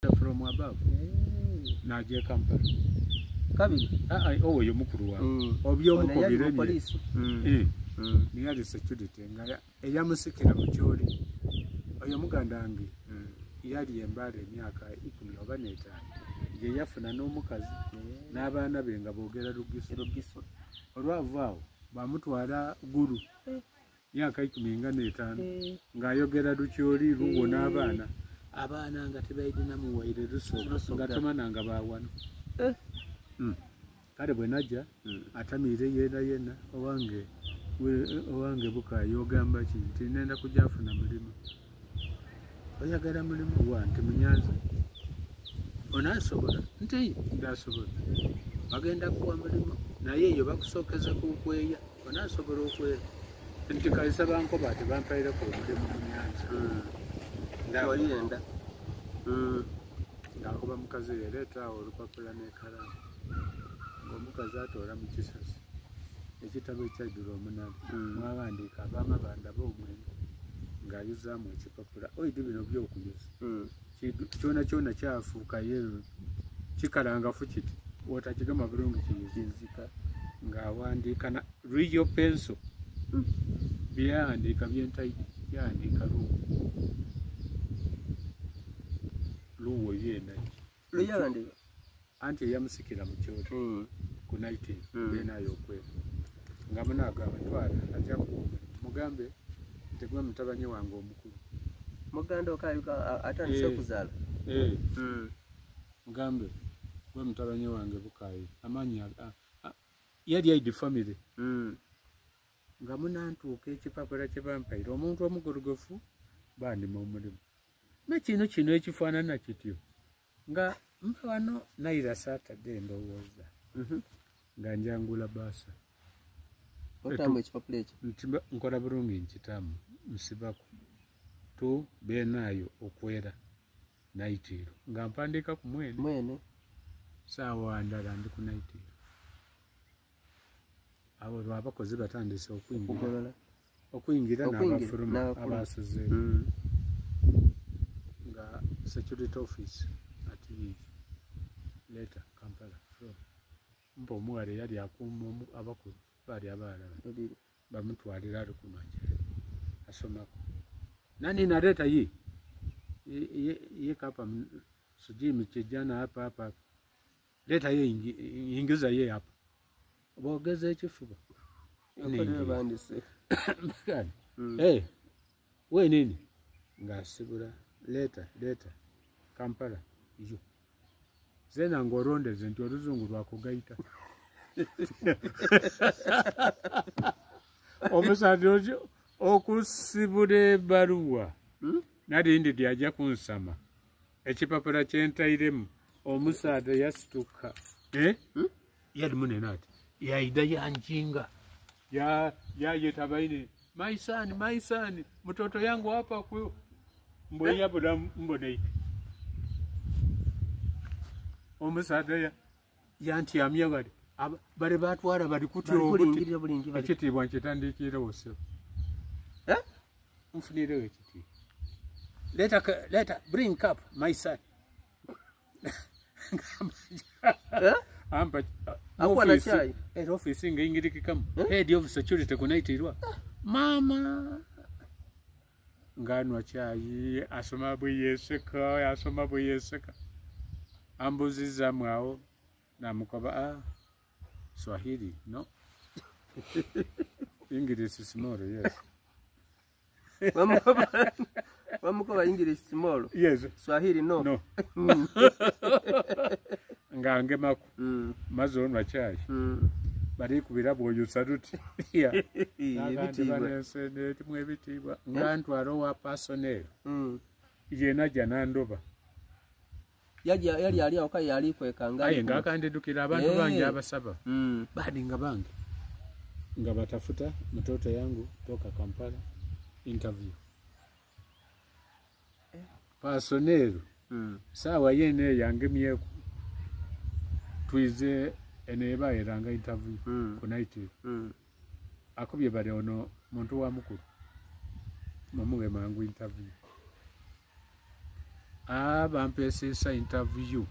from above. Naje Kampala. Kabiri. Oh, yo mukuru wa. Obyo mukobire ni. Ni yali security nga eyamusikira mu kyoli. Oyo mugandange. Yali embale emyaka 10 oba 5. Ye yafuna n'omukazi n'abaana be nga boogera Lugiso. Olwavaawo bamutwala guru. Myaka 15 ng'ayogera Lukyoli luwo n'abaana. Abaana nga tebayidina muwaire lusooka nga tomananga baawano. Kale bwe najja atamiire yena owange Bukaayi ogamba ki nti nenda kujja afuna mulimu. Oyagala mulimu wa nti Munyanza. Onaasobola nti ndasobola. Bagenda kuwa mulimu naye eyo bakusookeza ku kweya. Onaasobola okwera. Nti kalisa bankoba ati bampaireko omulimu Munyanza. Ndawaliyenda. Ngakuba mukazi yaleeta olupapula n'ekalamu. Ng'omukazi atoola mu kisasi. Ekitabo ekyajjula omunana. Mwawandiika abaama bandaba omwenge. Ng'ayuzaamu ekipapula. Oyidi bino by'okuyuza. Kyona kyafuuka yeru. Kikalangafu kiti. Wotakigama bulungi kiyuzizika. Ng'awandiika na real pencil. Byawandiika byentaidi. Byawandiika luwo yena. Luyawandiika. Anti eyamusikira mu kyoli. Ku 19 benayo okwera. Nga munagamba twala ajja kuwuga. Mugambe nti gwe mutabani wange omukulu. Muganda okayuka atandise okuzaala. Mugambe gwe mutabani wange Bukaayi. Amanyi yali aidi family. Nga munantuuka ekipapula kye bampaire omuntu omugologofu bandima omulimu. Kino ekifaanana kityo. Nga mba wano naira Saturday ndowooza. Nga njangula baasa. Otambu ekipapula ekyo. Nkola bulungi nkitamu nsibako. Tu beenaayo okwera naitiro. Nga mpandiika ku mwene. Saawa ndala ndi ku naitiro. Abo lwabakozi batandise okuyingira n'abafuluma abasuzeewo. Nga security office ati later Kampala from mpo omuwala yali akuuma abakulu baali abalala bamutwalira ali kumanja asomako nani naleta ye kapa sijimi kijana hapa leta ye ingiza ye hapa bogeze ekifuba bandise we nini ngasibula leta Kampala yo zena ngorondeze nti oluzungu lwakugaita omusajja okusibula ebbaluwa nalindi lyajja kunsama ekipapula kyentairemu omusaadha yasituka yali munene ati yaida yanjinga yayetabaine my son mtoto yangu hapa ku mbweya bula mbonei omusaadha yantyamya bali batwala bali kutyo ekitiibwa nkitandikira wose nfunirewo ekitiibwa leta bring cup my son ampa akwana chai office ngingirikikamu head of security kunaitirwa mama nganwa chai asoma buyeseka ambuziza mwao namukoba Swahili no English small yes wamukoba English small yes Swahili no ngange mako mazonwa chai bari kubira boyo saluti ya ebitibwa ngantwaro wa personnel yena janandoba yali ali okayi ali kwekanga aye ngakandidukira abantu bangi abasaba badi nga bangi nga batafuta mtoto yangu toka Kampala interview personnel sawa yene yangemye twize eneba eranga interview kunaiti akubye bali ono muntu wa mukuru mamuwe mangu interview bampeesesa interview